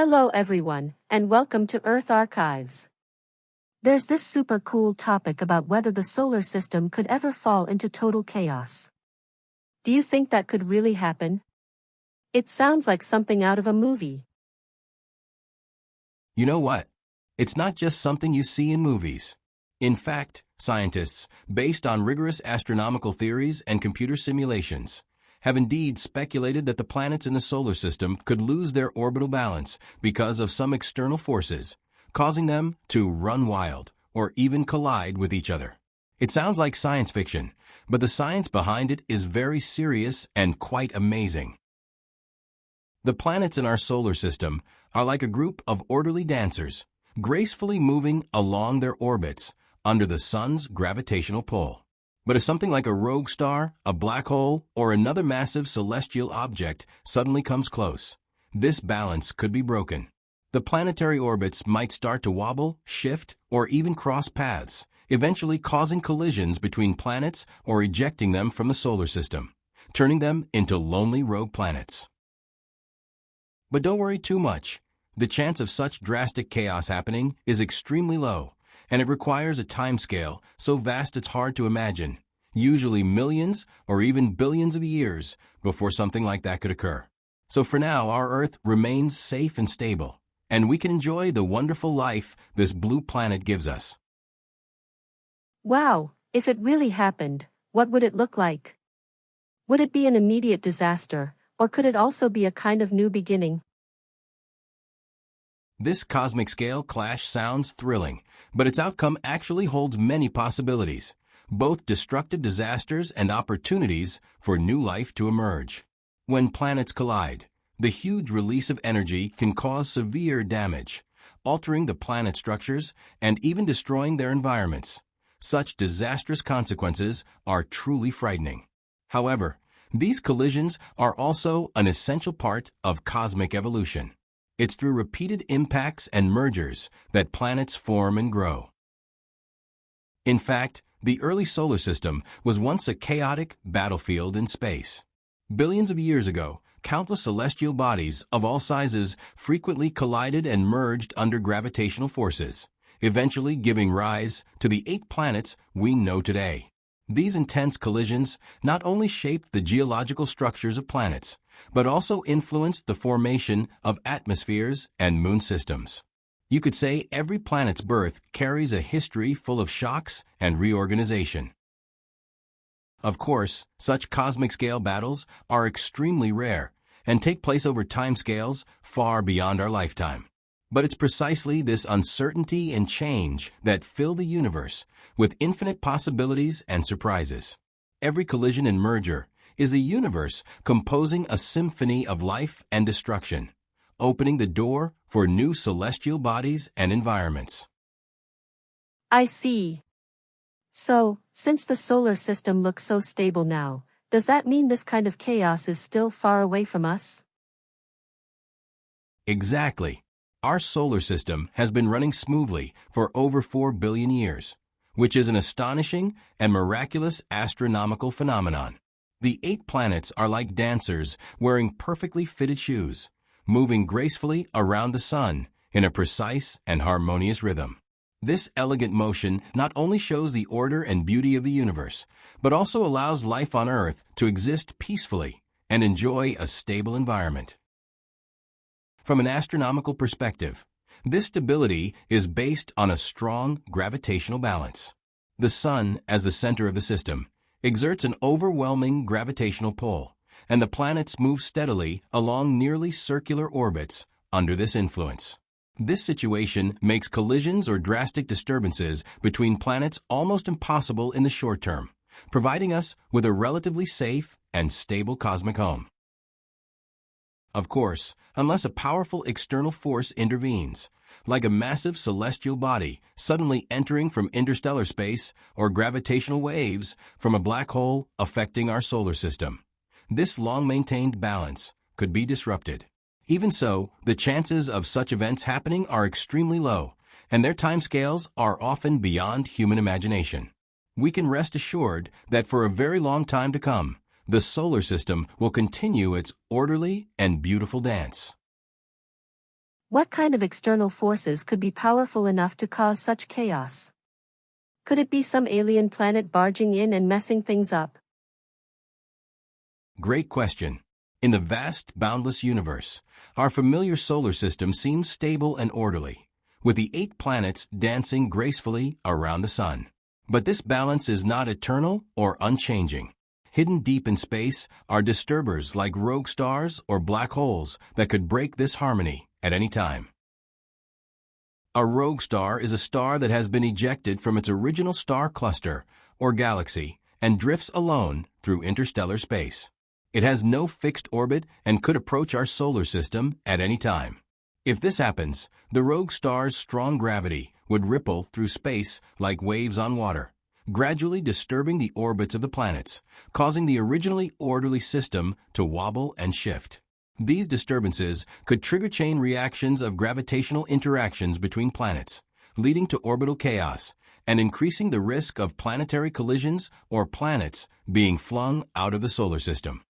Hello everyone, and welcome to Earth Archives. There's this super cool topic about whether the solar system could ever fall into total chaos. Do you think that could really happen? It sounds like something out of a movie. You know what? It's not just something you see in movies. In fact, scientists, based on rigorous astronomical theories and computer simulations, have indeed speculated that the planets in the solar system could lose their orbital balance because of some external forces, causing them to run wild or even collide with each other. It sounds like science fiction, but the science behind it is very serious and quite amazing. The planets in our solar system are like a group of orderly dancers, gracefully moving along their orbits under the sun's gravitational pull. But if something like a rogue star, a black hole, or another massive celestial object suddenly comes close, this balance could be broken. The planetary orbits might start to wobble, shift, or even cross paths, eventually causing collisions between planets or ejecting them from the solar system, turning them into lonely rogue planets. But don't worry too much. The chance of such drastic chaos happening is extremely low, and it requires a timescale so vast it's hard to imagine, usually millions or even billions of years before something like that could occur. So for now, our Earth remains safe and stable, and we can enjoy the wonderful life this blue planet gives us. Wow, if it really happened, what would it look like? Would it be an immediate disaster, or could it also be a kind of new beginning? This cosmic scale clash sounds thrilling, but its outcome actually holds many possibilities, both destructive disasters and opportunities for new life to emerge. When planets collide, the huge release of energy can cause severe damage, altering the planet's structures and even destroying their environments. Such disastrous consequences are truly frightening. However, these collisions are also an essential part of cosmic evolution. It's through repeated impacts and mergers that planets form and grow. In fact, the early solar system was once a chaotic battlefield in space. Billions of years ago, countless celestial bodies of all sizes frequently collided and merged under gravitational forces, eventually giving rise to the 8 planets we know today. These intense collisions not only shaped the geological structures of planets, but also influenced the formation of atmospheres and moon systems. You could say every planet's birth carries a history full of shocks and reorganization. Of course, such cosmic-scale battles are extremely rare and take place over timescales far beyond our lifetime. But it's precisely this uncertainty and change that fill the universe with infinite possibilities and surprises. Every collision and merger is the universe composing a symphony of life and destruction, opening the door for new celestial bodies and environments. I see. So, since the solar system looks so stable now, does that mean this kind of chaos is still far away from us? Exactly. Our solar system has been running smoothly for over 4 billion years, which is an astonishing and miraculous astronomical phenomenon. The 8 planets are like dancers wearing perfectly fitted shoes, moving gracefully around the sun in a precise and harmonious rhythm. This elegant motion not only shows the order and beauty of the universe, but also allows life on Earth to exist peacefully and enjoy a stable environment. From an astronomical perspective, this stability is based on a strong gravitational balance. The Sun, as the center of the system, exerts an overwhelming gravitational pull, and the planets move steadily along nearly circular orbits under this influence. This situation makes collisions or drastic disturbances between planets almost impossible in the short term, providing us with a relatively safe and stable cosmic home. Of course, unless a powerful external force intervenes, like a massive celestial body suddenly entering from interstellar space or gravitational waves from a black hole affecting our solar system, this long-maintained balance could be disrupted. Even so, the chances of such events happening are extremely low, and their timescales are often beyond human imagination. We can rest assured that for a very long time to come, the solar system will continue its orderly and beautiful dance. What kind of external forces could be powerful enough to cause such chaos? Could it be some alien planet barging in and messing things up? Great question. In the vast, boundless universe, our familiar solar system seems stable and orderly, with the 8 planets dancing gracefully around the sun. But this balance is not eternal or unchanging. Hidden deep in space are disturbers like rogue stars or black holes that could break this harmony at any time. A rogue star is a star that has been ejected from its original star cluster or galaxy and drifts alone through interstellar space. It has no fixed orbit and could approach our solar system at any time. If this happens, the rogue star's strong gravity would ripple through space like waves on water, gradually disturbing the orbits of the planets, causing the originally orderly system to wobble and shift. These disturbances could trigger chain reactions of gravitational interactions between planets, leading to orbital chaos and increasing the risk of planetary collisions or planets being flung out of the solar system.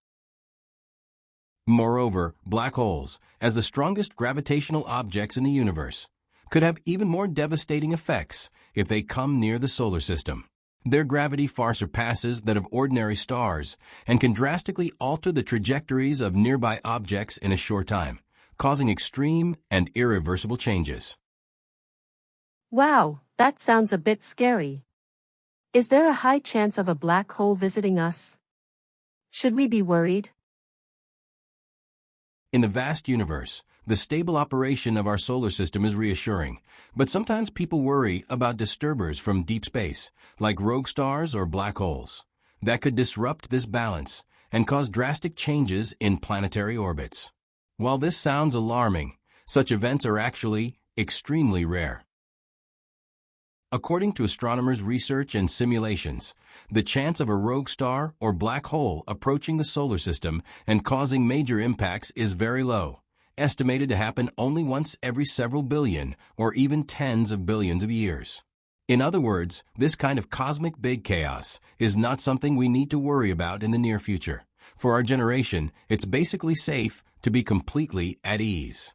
Moreover, black holes, as the strongest gravitational objects in the universe, could have even more devastating effects if they come near the solar system. Their gravity far surpasses that of ordinary stars and can drastically alter the trajectories of nearby objects in a short time, causing extreme and irreversible changes. Wow, that sounds a bit scary. Is there a high chance of a black hole visiting us? Should we be worried? In the vast universe, the stable operation of our solar system is reassuring, but sometimes people worry about disturbers from deep space, like rogue stars or black holes, that could disrupt this balance and cause drastic changes in planetary orbits. While this sounds alarming, such events are actually extremely rare. According to astronomers' research and simulations, the chance of a rogue star or black hole approaching the solar system and causing major impacts is very low, estimated to happen only once every several billion or even tens of billions of years. In other words, this kind of cosmic big chaos is not something we need to worry about in the near future. For our generation, it's basically safe to be completely at ease.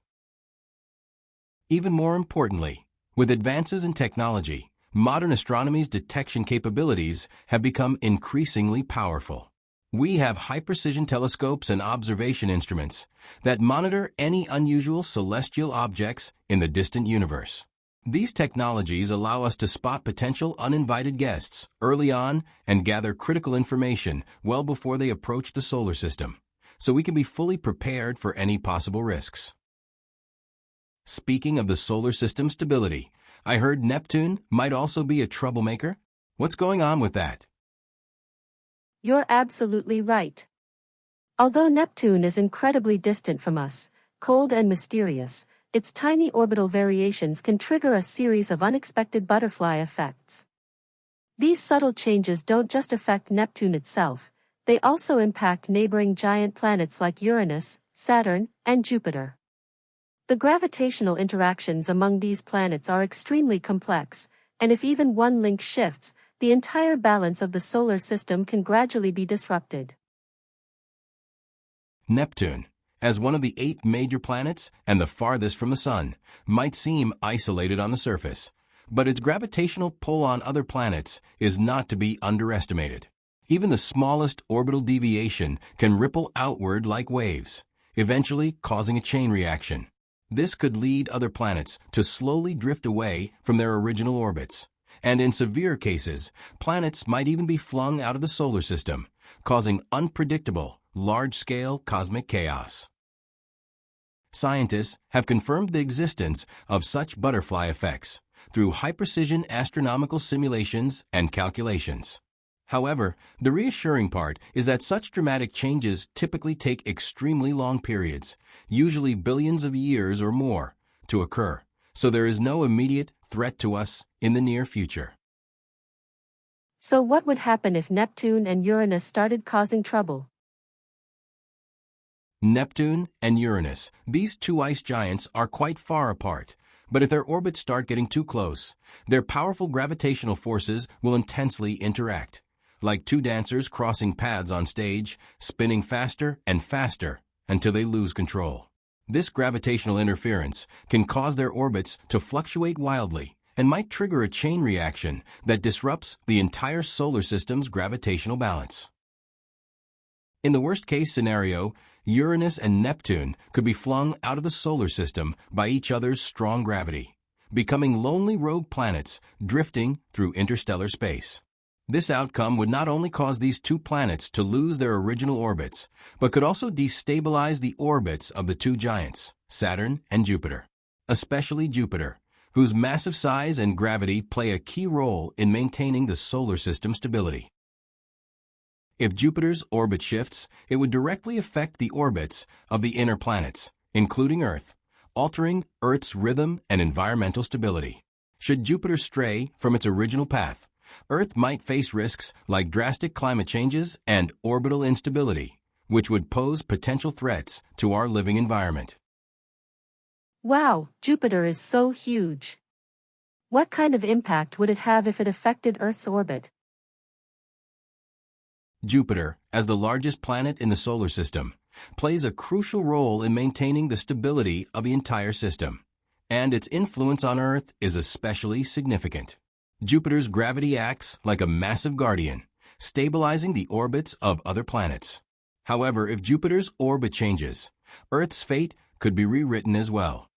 Even more importantly, with advances in technology, modern astronomy's detection capabilities have become increasingly powerful. We have high-precision telescopes and observation instruments that monitor any unusual celestial objects in the distant universe. These technologies allow us to spot potential uninvited guests early on and gather critical information well before they approach the solar system, so we can be fully prepared for any possible risks. Speaking of the solar system stability, I heard Neptune might also be a troublemaker. What's going on with that? You're absolutely right. Although Neptune is incredibly distant from us, cold and mysterious, its tiny orbital variations can trigger a series of unexpected butterfly effects. These subtle changes don't just affect Neptune itself, they also impact neighboring giant planets like Uranus, Saturn, and Jupiter. The gravitational interactions among these planets are extremely complex, and if even one link shifts, the entire balance of the solar system can gradually be disrupted. Neptune, as one of the 8 major planets and the farthest from the Sun, might seem isolated on the surface, but its gravitational pull on other planets is not to be underestimated. Even the smallest orbital deviation can ripple outward like waves, eventually causing a chain reaction. This could lead other planets to slowly drift away from their original orbits, and in severe cases, planets might even be flung out of the solar system, causing unpredictable, large-scale cosmic chaos. Scientists have confirmed the existence of such butterfly effects through high-precision astronomical simulations and calculations. However, the reassuring part is that such dramatic changes typically take extremely long periods, usually billions of years or more, to occur, so there is no immediate threat to us in the near future. So what would happen if Neptune and Uranus started causing trouble? Neptune and Uranus, these 2 ice giants are quite far apart, but if their orbits start getting too close, their powerful gravitational forces will intensely interact. Like 2 dancers crossing paths on stage, spinning faster and faster until they lose control. This gravitational interference can cause their orbits to fluctuate wildly and might trigger a chain reaction that disrupts the entire solar system's gravitational balance. In the worst-case scenario, Uranus and Neptune could be flung out of the solar system by each other's strong gravity, becoming lonely rogue planets drifting through interstellar space. This outcome would not only cause these two planets to lose their original orbits, but could also destabilize the orbits of the two giants, Saturn and Jupiter. Especially Jupiter, whose massive size and gravity play a key role in maintaining the solar system's stability. If Jupiter's orbit shifts, it would directly affect the orbits of the inner planets, including Earth, altering Earth's rhythm and environmental stability. Should Jupiter stray from its original path, Earth might face risks like drastic climate changes and orbital instability, which would pose potential threats to our living environment. Wow, Jupiter is so huge. What kind of impact would it have if it affected Earth's orbit? Jupiter, as the largest planet in the solar system, plays a crucial role in maintaining the stability of the entire system, and its influence on Earth is especially significant. Jupiter's gravity acts like a massive guardian, stabilizing the orbits of other planets. However, if Jupiter's orbit changes, Earth's fate could be rewritten as well.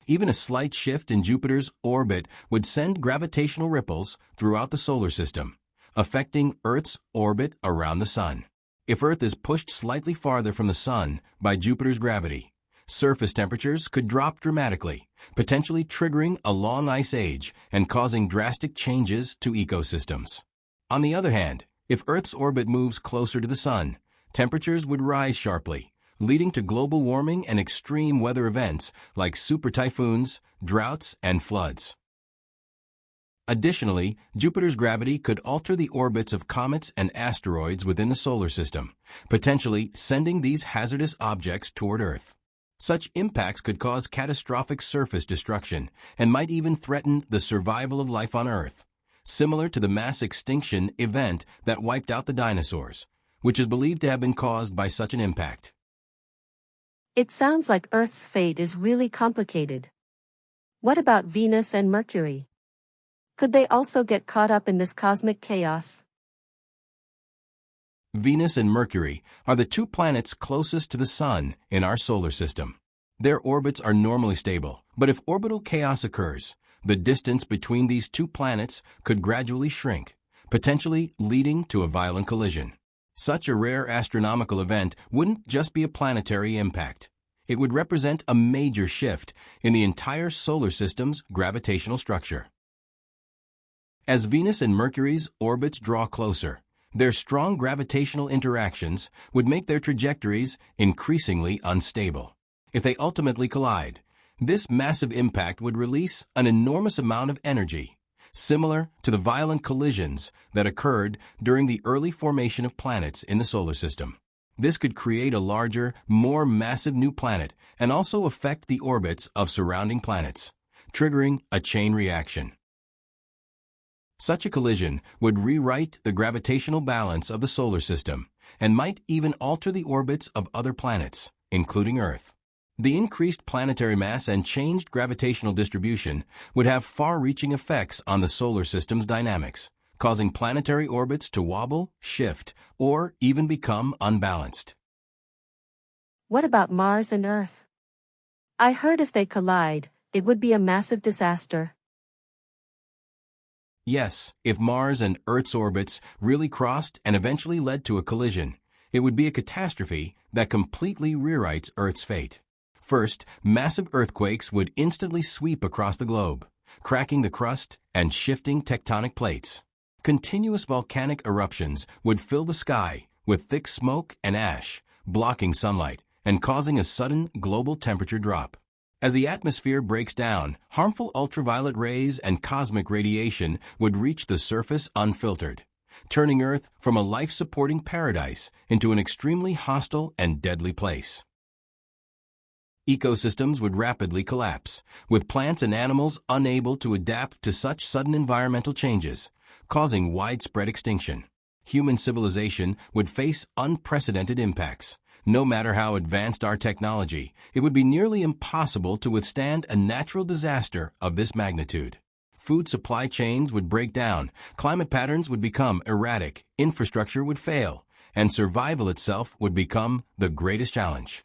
Even a slight shift in Jupiter's orbit would send gravitational ripples throughout the solar system, affecting Earth's orbit around the Sun. If Earth is pushed slightly farther from the Sun by Jupiter's gravity, surface temperatures could drop dramatically, potentially triggering a long ice age and causing drastic changes to ecosystems. On the other hand, if Earth's orbit moves closer to the Sun, temperatures would rise sharply, leading to global warming and extreme weather events like super typhoons, droughts, and floods. Additionally, Jupiter's gravity could alter the orbits of comets and asteroids within the solar system, potentially sending these hazardous objects toward Earth. Such impacts could cause catastrophic surface destruction and might even threaten the survival of life on Earth, similar to the mass extinction event that wiped out the dinosaurs, which is believed to have been caused by such an impact. It sounds like Earth's fate is really complicated. What about Venus and Mercury? Could they also get caught up in this cosmic chaos? Venus and Mercury are the two planets closest to the Sun in our solar system. Their orbits are normally stable, but if orbital chaos occurs, the distance between these two planets could gradually shrink, potentially leading to a violent collision. Such a rare astronomical event wouldn't just be a planetary impact. It would represent a major shift in the entire solar system's gravitational structure. As Venus and Mercury's orbits draw closer, their strong gravitational interactions would make their trajectories increasingly unstable. If they ultimately collide, this massive impact would release an enormous amount of energy, similar to the violent collisions that occurred during the early formation of planets in the solar system. This could create a larger, more massive new planet and also affect the orbits of surrounding planets, triggering a chain reaction. Such a collision would rewrite the gravitational balance of the solar system and might even alter the orbits of other planets, including Earth. The increased planetary mass and changed gravitational distribution would have far-reaching effects on the solar system's dynamics, causing planetary orbits to wobble, shift, or even become unbalanced. What about Mars and Earth? I heard if they collide, it would be a massive disaster. Yes, if Mars and Earth's orbits really crossed and eventually led to a collision, it would be a catastrophe that completely rewrites Earth's fate. First, massive earthquakes would instantly sweep across the globe, cracking the crust and shifting tectonic plates. Continuous volcanic eruptions would fill the sky with thick smoke and ash, blocking sunlight and causing a sudden global temperature drop. As the atmosphere breaks down, harmful ultraviolet rays and cosmic radiation would reach the surface unfiltered, turning Earth from a life-supporting paradise into an extremely hostile and deadly place. Ecosystems would rapidly collapse, with plants and animals unable to adapt to such sudden environmental changes, causing widespread extinction. Human civilization would face unprecedented impacts, No matter how advanced our technology, it would be nearly impossible to withstand a natural disaster of this magnitude. Food supply chains would break down, climate patterns would become erratic, infrastructure would fail, and survival itself would become the greatest challenge.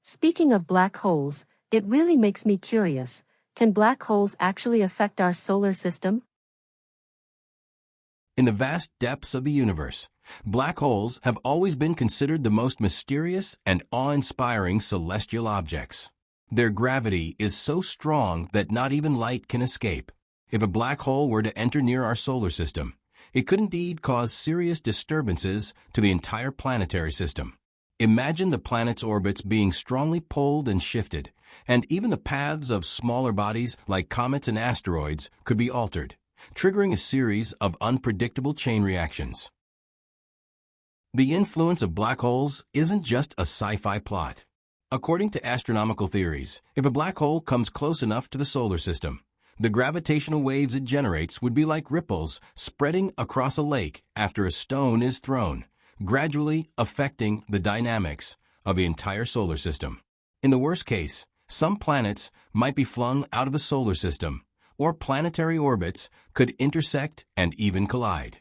Speaking of black holes, it really makes me curious. Can black holes actually affect our solar system? In the vast depths of the universe, black holes have always been considered the most mysterious and awe-inspiring celestial objects. Their gravity is so strong that not even light can escape. If a black hole were to enter near our solar system, it could indeed cause serious disturbances to the entire planetary system. Imagine the planet's orbits being strongly pulled and shifted, and even the paths of smaller bodies like comets and asteroids could be altered, triggering a series of unpredictable chain reactions. The influence of black holes isn't just a sci-fi plot. According to astronomical theories, if a black hole comes close enough to the solar system, the gravitational waves it generates would be like ripples spreading across a lake after a stone is thrown, gradually affecting the dynamics of the entire solar system. In the worst case, some planets might be flung out of the solar system, or planetary orbits could intersect and even collide.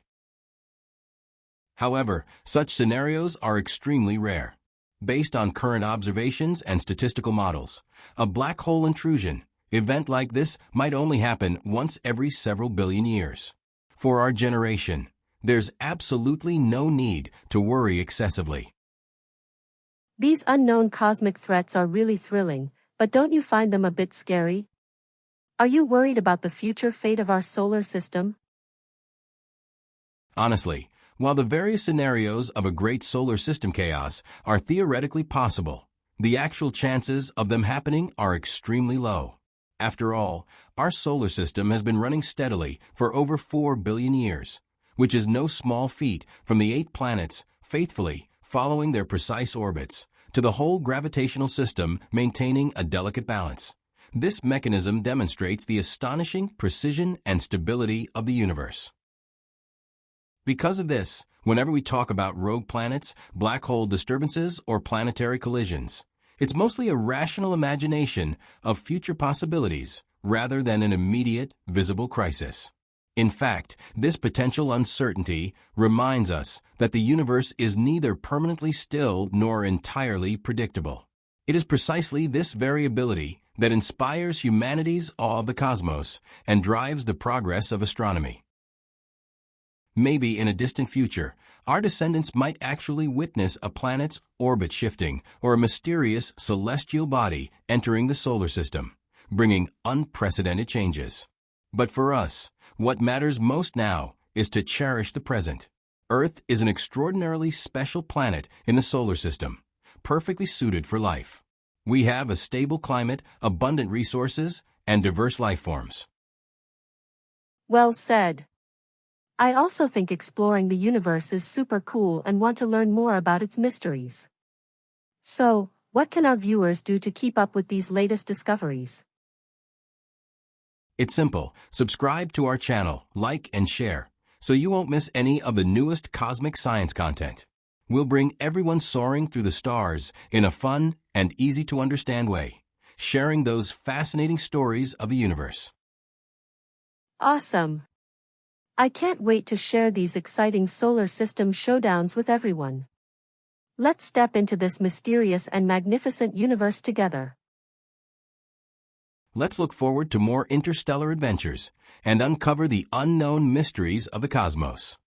However, such scenarios are extremely rare. Based on current observations and statistical models, a black hole intrusion event like this might only happen once every several billion years. For our generation, there's absolutely no need to worry excessively. These unknown cosmic threats are really thrilling, but don't you find them a bit scary? Are you worried about the future fate of our solar system? Honestly, while the various scenarios of a great solar system chaos are theoretically possible, the actual chances of them happening are extremely low. After all, our solar system has been running steadily for over 4 billion years, which is no small feat from the 8 planets faithfully following their precise orbits to the whole gravitational system maintaining a delicate balance. This mechanism demonstrates the astonishing precision and stability of the universe. Because of this, whenever we talk about rogue planets, black hole disturbances, or planetary collisions, it's mostly a rational imagination of future possibilities rather than an immediate, visible crisis. In fact, this potential uncertainty reminds us that the universe is neither permanently still nor entirely predictable. It is precisely this variability that inspires humanity's awe of the cosmos and drives the progress of astronomy. Maybe in a distant future, our descendants might actually witness a planet's orbit shifting or a mysterious celestial body entering the solar system, bringing unprecedented changes. But for us, what matters most now is to cherish the present. Earth is an extraordinarily special planet in the solar system, perfectly suited for life. We have a stable climate, abundant resources, and diverse life forms. Well said. I also think exploring the universe is super cool and want to learn more about its mysteries. So, what can our viewers do to keep up with these latest discoveries? It's simple. Subscribe to our channel, like and share, so you won't miss any of the newest cosmic science content. We'll bring everyone soaring through the stars in a fun and easy-to-understand way, sharing those fascinating stories of the universe. Awesome! I can't wait to share these exciting solar system showdowns with everyone. Let's step into this mysterious and magnificent universe together. Let's look forward to more interstellar adventures and uncover the unknown mysteries of the cosmos.